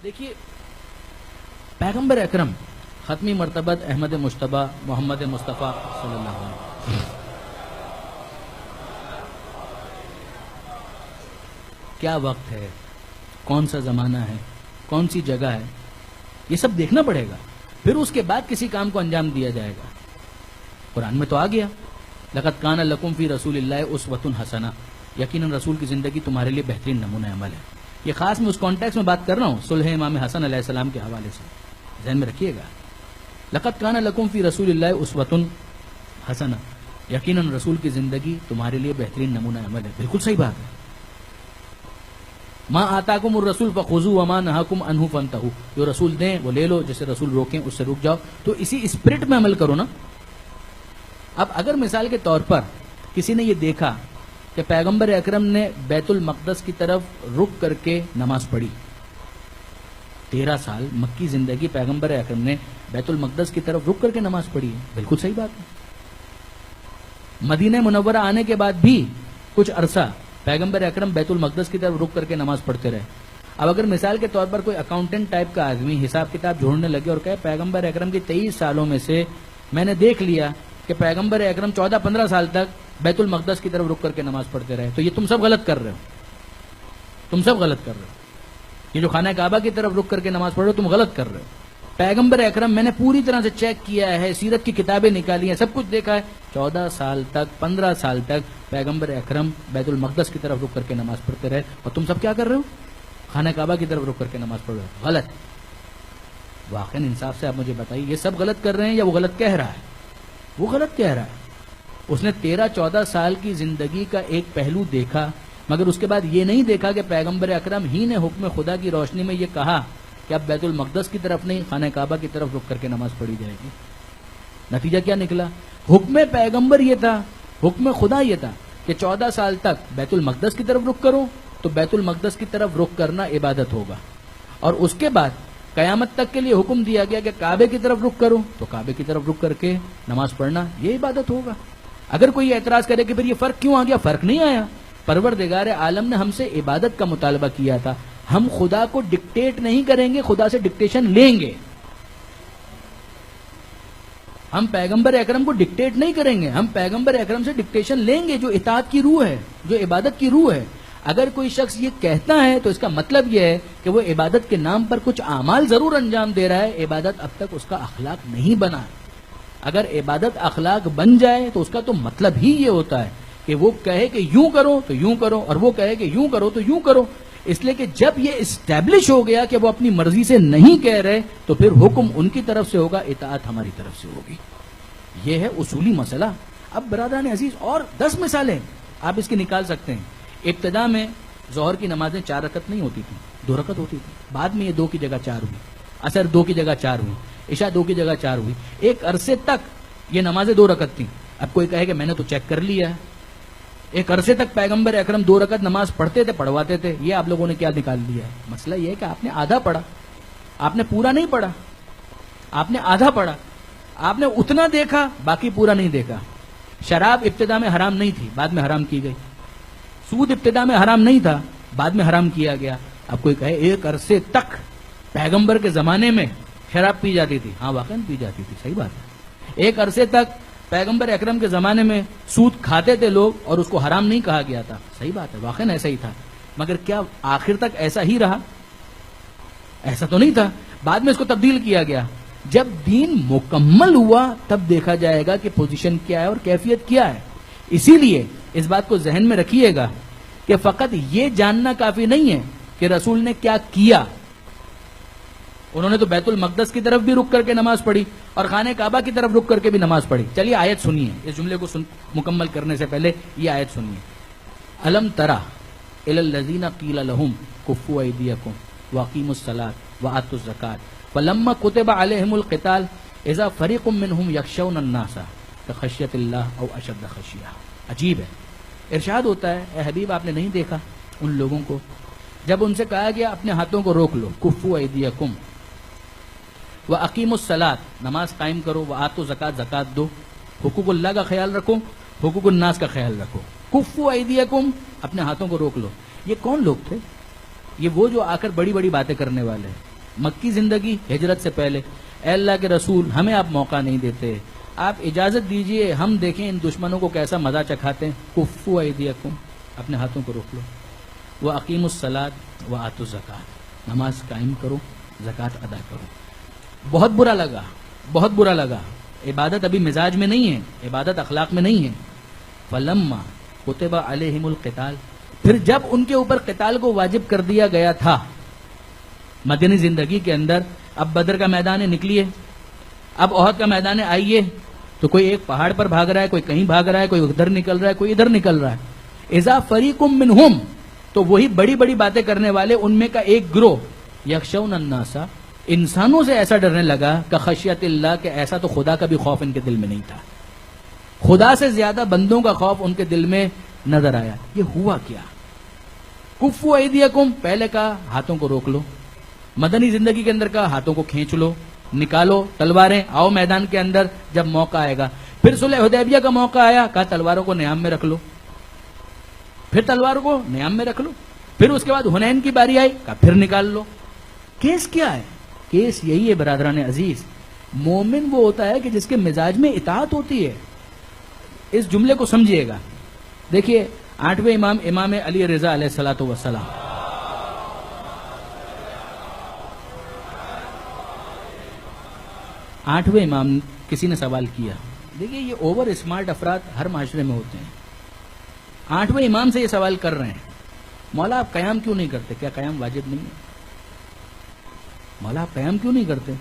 دیکھیے پیغمبر اکرم ختمی مرتبت احمد مشتبہ محمد مصطفیٰ صلی اللہ علیہ وسلم، کیا وقت ہے، کون سا زمانہ ہے، کون سی جگہ ہے، یہ سب دیکھنا پڑے گا، پھر اس کے بعد کسی کام کو انجام دیا جائے گا۔ قرآن میں تو آ گیا لقد کان لکم فی رسول اللہ اسوۃ حسنہ، یقیناً رسول کی زندگی تمہارے لیے بہترین نمونہ عمل ہے۔ یہ خاص میں اس کانٹیکس میں بات کر رہا ہوں صلح امام حسن علیہ السلام کے حوالے سے، ذہن میں رکھیے گا۔ لقد کان لکم فی رسول اللہ اسوۃ حسنہ، یقیناً رسول کی زندگی تمہارے لیے بہترین نمونہ عمل ہے، بالکل صحیح بات ہے۔ ما آتاکم الرسول فخذوہ وما نہاکم عنہ فانتہوا، جو رسول دیں وہ لے لو، جسے رسول روکیں اس سے رک جاؤ، تو اسی اسپرٹ میں عمل کرو نا۔ اب اگر مثال کے طور پر کسی نے یہ دیکھا کہ پیغمبر اکرم نے بیت المقدس کی طرف رک کر کے نماز پڑھی، 13 سال مکی زندگی پیغمبر اکرم نے بیت المقدس کی طرف رک کر کے نماز پڑھی ہے، بالکل صحیح بات ہے۔ مدینہ منورہ آنے کے بعد بھی کچھ عرصہ پیغمبر اکرم بیت المقدس کی طرف رک کر کے نماز پڑھتے رہے۔ اب اگر مثال کے طور پر کوئی اکاؤنٹنٹ ٹائپ کا آدمی حساب کتاب جوڑنے لگے اور کہے پیغمبر اکرم کی 23 سالوں میں سے میں نے دیکھ لیا کہ پیغمبر اکرم 14-15 سال تک بیت المقدس کی طرف رک کر کے نماز پڑھتے رہے، تو یہ تم سب غلط کر رہے ہو، تم سب غلط کر رہے ہو۔ یہ جو خانہ کعبہ کی طرف رک کر کے نماز پڑھ رہے ہو تم غلط کر رہے ہو۔ پیغمبر اکرم میں نے پوری طرح سے چیک کیا ہے، سیرت کی کتابیں نکالی ہیں، سب کچھ دیکھا ہے، 14 سال تک 15 سال تک پیغمبر اکرم بیت المقدس کی طرف رک کر کے نماز پڑھتے رہے، اور تم سب کیا کر رہے ہو؟ خانہ کعبہ کی طرف رک کر کے نماز پڑھ رہے ہو، غلط۔ واقعی انصاف سے آپ مجھے بتائیے یہ سب غلط کر رہے ہیں یا وہ غلط کہہ رہا ہے؟ وہ غلط کہہ رہا ہے۔ اس نے 13-14 سال کی زندگی کا ایک پہلو دیکھا، مگر اس کے بعد یہ نہیں دیکھا کہ پیغمبر اکرم ہی نے حکم خدا کی روشنی میں یہ کہا کہ اب بیت المقدس کی طرف نہیں خانہ کعبہ کی طرف رک کر کے نماز پڑھی جائے گی۔ نتیجہ کیا نکلا؟ حکم پیغمبر یہ تھا، حکم خدا یہ تھا کہ 14 سال تک بیت المقدس کی طرف رک کرو، تو بیت المقدس کی طرف رک کرنا عبادت ہوگا، اور اس کے بعد قیامت تک کے لیے حکم دیا گیا کہ کعبے کی طرف رک کرو، تو کعبے کی طرف رک کر کے نماز پڑھنا یہ عبادت ہوگا۔ اگر کوئی اعتراض کرے کہ پھر یہ فرق کیوں آ گیا، فرق نہیں آیا۔ پروردگار عالم نے ہم سے عبادت کا مطالبہ کیا تھا، ہم خدا کو ڈکٹیٹ نہیں کریں گے، خدا سے ڈکٹیشن لیں گے۔ ہم پیغمبر اکرم کو ڈکٹیٹ نہیں کریں گے، ہم پیغمبر اکرم سے ڈکٹیشن لیں گے، جو اطاعت کی روح ہے، جو عبادت کی روح ہے۔ اگر کوئی شخص یہ کہتا ہے تو اس کا مطلب یہ ہے کہ وہ عبادت کے نام پر کچھ اعمال ضرور انجام دے رہا ہے، عبادت اب تک اس کا اخلاق نہیں بنا۔ اگر عبادت اخلاق بن جائے تو اس کا تو مطلب ہی یہ ہوتا ہے کہ وہ کہے کہ یوں کرو تو یوں کرو، اور وہ کہے کہ یوں کرو تو یوں کرو۔ اس لیے کہ جب یہ اسٹیبلش ہو گیا کہ وہ اپنی مرضی سے نہیں کہہ رہے، تو پھر حکم ان کی طرف سے ہوگا، اطاعت ہماری طرف سے ہوگی۔ یہ ہے اصولی مسئلہ۔ اب برادران عزیز اور 10 مثالیں آپ اس کی نکال سکتے ہیں۔ ابتدا میں ظہر کی نمازیں 4 رکعت نہیں ہوتی تھیں، 2 رکعت ہوتی تھی، بعد میں یہ 2 کی جگہ 4 ہوئی، عصر 2 کی جگہ 4 ہوئی، عشاء 2 کی جگہ 4 ہوئی۔ ایک عرصے تک یہ نمازیں 2 رکعت تھیں۔ اب کوئی کہے کہ میں نے تو چیک کر لیا ہے، ایک عرصے تک پیغمبر اکرم 2 رکعت نماز پڑھتے تھے، پڑھواتے تھے، یہ آپ لوگوں نے کیا نکال لیا ہے؟ مسئلہ یہ ہے کہ آپ نے آدھا پڑھا، آپ نے پورا نہیں پڑھا، آپ نے آدھا پڑھا، آپ نے اتنا دیکھا، باقی پورا نہیں دیکھا۔ شراب ابتدا میں حرام نہیں تھی، بعد میں حرام کی گئی۔ سود ابتدا میں حرام نہیں تھا، بعد میں حرام کیا گیا۔ اب کوئی کہے ایک عرصے تک پیغمبر کے زمانے میں شراب پی جاتی تھی، ہاں واقعی پی جاتی تھی، صحیح بات ہے۔ ایک عرصے تک پیغمبر اکرم کے زمانے میں سود کھاتے تھے لوگ اور اس کو حرام نہیں کہا گیا تھا، صحیح بات ہے، واقعی ایسا ہی تھا۔ مگر کیا آخر تک ایسا ہی رہا؟ ایسا تو نہیں تھا، بعد میں اس کو تبدیل کیا گیا۔ جب دین مکمل ہوا تب دیکھا جائے گا کہ پوزیشن کیا ہے اور کیفیت کیا ہے۔ اسی لیے اس بات کو ذہن میں رکھیے گا کہ فقط یہ جاننا کافی نہیں ہے کہ رسول نے کیا کیا۔ انہوں نے تو بیت المقدس کی طرف بھی رک کر کے نماز پڑھی اور خانہ کعبہ کی طرف رک کر کے بھی نماز پڑھی۔ چلیے آیت سنیے، اس جملے کو مکمل کرنے سے پہلے یہ آیت سنیے۔ الم تری الی الذین قیل لهم کفوا ایدیکم واقیموا الصلاۃ وآتوا الزکاۃ فلما کتب علیہم القتال اذا فریق منهم یخشون الناس کخشیۃ اللہ او اشد خشیہ۔ عجیب ہے، ارشاد ہوتا ہے اے حبیب آپ نے نہیں دیکھا ان لوگوں کو جب ان سے کہا گیا اپنے ہاتھوں کو روک لو، کفوا ایدیکم وَأَقِيمُوا الصَّلَاةَ نماز قائم کرو، وَآتُوا الزَّكَاةَ زکات دو، حقوق اللہ کا خیال رکھو، حقوق الناس کا خیال رکھو، کفوا ایدیکم اپنے ہاتھوں کو روک لو۔ یہ کون لوگ تھے؟ یہ وہ جو آ کر بڑی بڑی باتیں کرنے والے ہیں، مکی زندگی ہجرت سے پہلے، اے اللہ کے رسول ہمیں آپ موقع نہیں دیتے، آپ اجازت دیجئے ہم دیکھیں ان دشمنوں کو کیسا مزہ چکھاتے ہیں. کفو ایدیکم، اپنے ہاتھوں کو روک لو. وَأَقِیمُوا الصَّلَاةَ وَآتُوا الزَّکَاةَ، نماز قائم کرو، زکوٰۃ ادا کرو. بہت برا لگا، بہت برا لگا. عبادت ابھی مزاج میں نہیں ہے، عبادت اخلاق میں نہیں ہے. فَلَمَّا كُتِبَ عَلَيْهِمُ الْقِتَالُ، پھر جب ان کے اوپر قتال کو واجب کر دیا گیا تھا مدنی زندگی کے اندر، اب بدر کا میدان ہے نکلیے، اب احد کا میدان ہے آئیے، تو کوئی ایک پہاڑ پر بھاگ رہا ہے، کوئی کہیں بھاگ رہا ہے، کوئی ادھر نکل رہا ہے، کوئی ادھر نکل رہا ہے. اذا فریقم منہم، تو وہی بڑی بڑی باتیں کرنے والے ان میں کا ایک گروہ، یخشون الناس، انسانوں سے ایسا ڈرنے لگا کہ خشیت اللہ، کہ ایسا تو خدا کا بھی خوف ان کے دل میں نہیں تھا. خدا سے زیادہ بندوں کا خوف ان کے دل میں نظر آیا. یہ ہوا کیا؟ کفو ایدیکم، پہلے کہا ہاتھوں کو روک لو، مدنی زندگی کے اندر کہا ہاتھوں کو کھینچ لو، نکالو تلواریں، آؤ میدان کے اندر جب موقع آئے گا. پھر صلح حدیبیہ کا موقع آیا، کہا تلواروں کو نیام میں رکھ لو، پھر تلواروں کو نیام میں رکھ لو. پھر اس کے بعد حنین کی باری آئی، کہا پھر نکال لو. کیس کیا ہے؟ کیس یہی ہے برادران عزیز، مومن وہ ہوتا ہے کہ جس کے مزاج میں اطاعت ہوتی ہے. اس جملے کو سمجھیے گا. دیکھیے 8ویں امام، امام علی رضا علیہ الصلوۃ والسلام، آٹھویں امام، کسی نے سوال کیا. دیکھیے یہ اوور اسمارٹ افراد ہر معاشرے میں ہوتے ہیں. 8ویں امام سے یہ سوال کر رہے ہیں، مولا آپ قیام کیوں نہیں کرتے؟ کیا قیام واجب نہیں ہے؟ مولا آپ قیام کیوں نہیں کرتے؟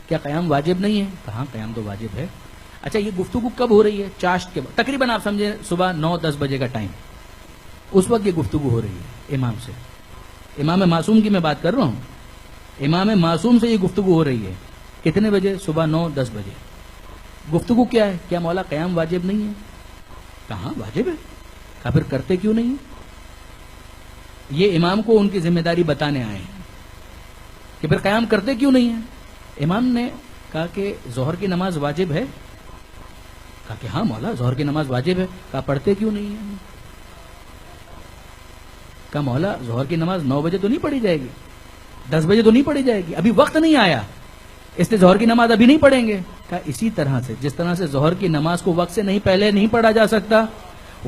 کیا قیام واجب نہیں ہے؟ کہاں قیام تو واجب ہے. اچھا یہ گفتگو کب ہو رہی ہے؟ چاشت کے بعد، تقریباً آپ سمجھیں صبح 9-10 بجے کا ٹائم، اس وقت یہ گفتگو ہو رہی ہے امام سے. امام معصوم کی میں بات کر رہا ہوں، امام معصوم سے یہ گفتگو ہو رہی ہے. کتنے بجے؟ صبح 9-10 بجے. گفتگو کیا ہے؟ کیا مولا قیام واجب نہیں ہے؟ کہاں واجب ہے. کہا پھر کرتے کیوں نہیں؟ یہ امام کو ان کی ذمہ داری بتانے آئے ہیں کہ پھر قیام کرتے کیوں نہیں ہیں. امام نے کہا کہ ظہر کی نماز واجب ہے. کہا کہ ہاں مولا ظہر کی نماز واجب ہے. کہا پڑھتے کیوں نہیں ہیں؟ کہا مولا ظہر کی نماز 9 بجے تو نہیں پڑھی جائے گی، 10 بجے تو نہیں پڑھی جائے گی، ابھی وقت نہیں آیا، اس لیے ظہر کی نماز ابھی نہیں پڑھیں گے. کہا اسی طرح سے جس طرح سے ظہر کی نماز کو وقت سے نہیں پہلے نہیں پڑھا جا سکتا،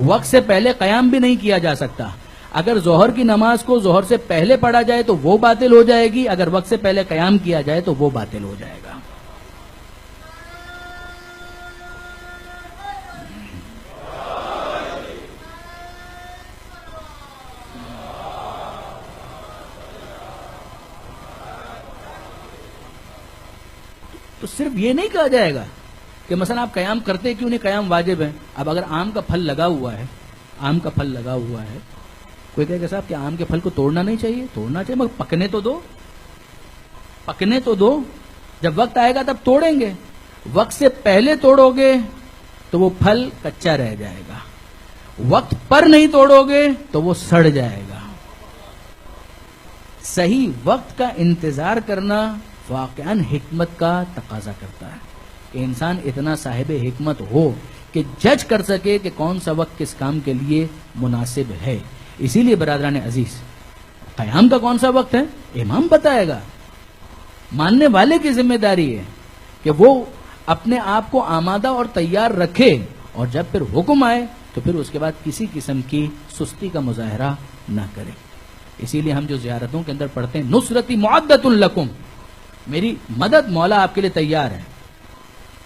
وقت سے پہلے قیام بھی نہیں کیا جا سکتا. اگر ظہر کی نماز کو ظہر سے پہلے پڑھا جائے تو وہ باطل ہو جائے گی، اگر وقت سے پہلے قیام کیا جائے تو وہ باطل ہو جائے گا. تو صرف یہ نہیں کہا جائے گا کہ مثلا آپ قیام کرتے کیوں نہیں، قیام واجب ہے. اب اگر آم کا پھل لگا ہوا ہے، آم کا پھل لگا ہوا ہے، کوئی کہے کہ صاحب کیا آم کے پھل کو توڑنا نہیں چاہیے؟ توڑنا چاہیے، مگر پکنے تو دو، پکنے تو دو، جب وقت آئے گا تب توڑیں گے. وقت سے پہلے توڑو گے تو وہ پھل کچا رہ جائے گا، وقت پر نہیں توڑو گے تو وہ سڑ جائے گا. صحیح وقت کا انتظار کرنا واقعاً حکمت کا تقاضا کرتا ہے کہ انسان اتنا صاحب حکمت ہو کہ جج کر سکے کہ کون سا وقت کس کام کے لیے مناسب ہے. اسی لیے برادران عزیز، قیام کا کون سا وقت ہے امام بتائے گا. ماننے والے کی ذمہ داری ہے کہ وہ اپنے آپ کو آمادہ اور تیار رکھے، اور جب پھر حکم آئے تو پھر اس کے بعد کسی قسم کی سستی کا مظاہرہ نہ کرے. اسی لیے ہم جو زیارتوں کے اندر پڑھتے ہیں، نصرتی معدۃ لکم، میری مدد مولا آپ کے لیے تیار ہے.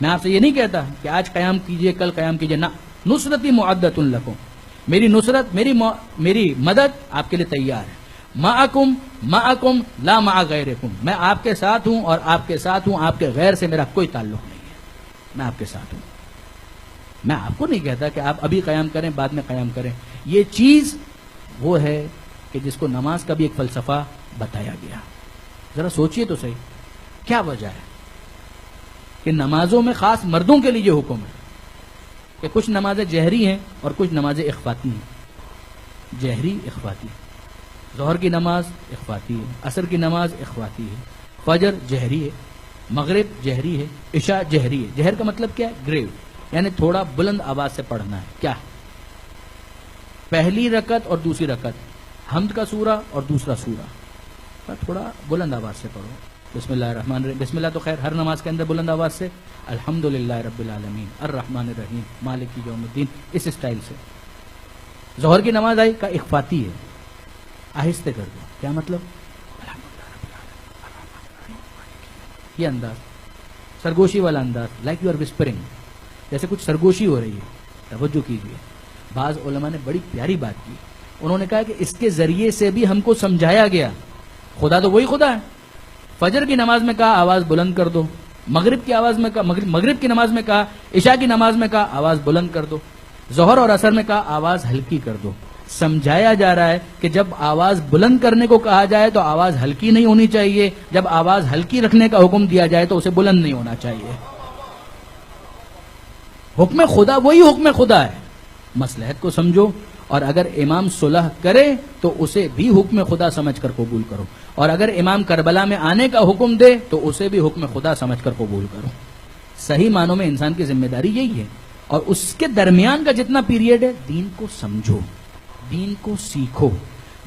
میں آپ سے یہ نہیں کہتا کہ آج قیام کیجئے کل قیام کیجئے، نہ، نصرتی معدۃ لکم، میری نصرت، میری مدد آپ کے لیے تیار ہے. معکم معکم لا مع غیرکم، میں آپ کے ساتھ ہوں اور آپ کے ساتھ ہوں، آپ کے غیر سے میرا کوئی تعلق نہیں ہے، میں آپ کے ساتھ ہوں. میں آپ کو نہیں کہتا کہ آپ ابھی قیام کریں بعد میں قیام کریں. یہ چیز وہ ہے کہ جس کو نماز کا بھی ایک فلسفہ بتایا گیا. ذرا سوچئے تو صحیح، کیا وجہ ہے کہ نمازوں میں خاص مردوں کے لیے یہ حکم ہے کہ کچھ نمازیں جہری ہیں اور کچھ نمازیں اخفاتی ہیں. جہری اخفاتی، ظہر کی نماز اخفاتی ہے، عصر کی نماز اخفاتی ہے، فجر جہری ہے، مغرب جہری ہے، عشاء جہری ہے. جہر کا مطلب کیا ہے؟ گریو، یعنی تھوڑا بلند آواز سے پڑھنا ہے. کیا؟ پہلی رکعت اور دوسری رکعت، حمد کا سورہ اور دوسرا سورہ، تھوڑا بلند آواز سے پڑھو. بسم اللہ الرحمن الرحیم. بسم اللہ تو خیر ہر نماز کے اندر بلند آواز سے. الحمدللہ رب العالمین الرحمن الرحیم مالک یوم الدین, اس اسٹائل سے. ظہر کی نماز آئی کا اخفاتی ہے, آہستہ کر دو. کیا مطلب؟ یہ انداز سرگوشی والا انداز, لائک یو آر وسپرنگ, جیسے کچھ سرگوشی ہو رہی ہے. توجہ کیجیے. بعض علماء نے بڑی پیاری بات کی. انہوں نے کہا کہ اس کے ذریعے سے بھی ہم کو سمجھایا گیا خدا تو وہی خدا ہے. فجر کی نماز میں کہا آواز بلند کر دو, مغرب کی آواز میں کہا, مغرب کی نماز میں کہا, عشاء کی نماز میں کہا آواز بلند کر دو, ظہر اور عصر میں کہا آواز ہلکی کر دو. سمجھایا جا رہا ہے کہ جب آواز بلند کرنے کو کہا جائے تو آواز ہلکی نہیں ہونی چاہیے, جب آواز ہلکی رکھنے کا حکم دیا جائے تو اسے بلند نہیں ہونا چاہیے. حکم خدا وہی حکم خدا ہے. مصلحت کو سمجھو, اور اگر امام صلح کرے تو اسے بھی حکم خدا سمجھ کر قبول کرو, اور اگر امام کربلا میں آنے کا حکم دے تو اسے بھی حکم خدا سمجھ کر قبول کرو. صحیح معنوں میں انسان کی ذمہ داری یہی ہے. اور اس کے درمیان کا جتنا پیریڈ ہے, دین کو سمجھو, دین کو سیکھو,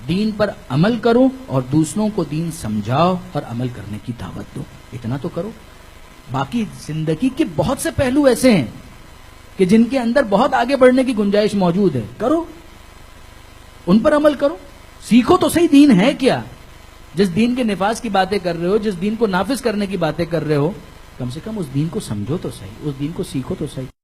دین پر عمل کرو, اور دوسروں کو دین سمجھاؤ اور عمل کرنے کی دعوت دو. اتنا تو کرو. باقی زندگی کے بہت سے پہلو ایسے ہیں کہ جن کے اندر بہت آگے بڑھنے کی گنجائش موجود ہے. کرو, ان پر عمل کرو. سیکھو تو صحیح دین ہے کیا. جس دین کے نفاذ کی باتیں کر رہے ہو, جس دین کو نافذ کرنے کی باتیں کر رہے ہو, کم سے کم اس دین کو سمجھو تو صحیح, اس دین کو سیکھو تو صحیح.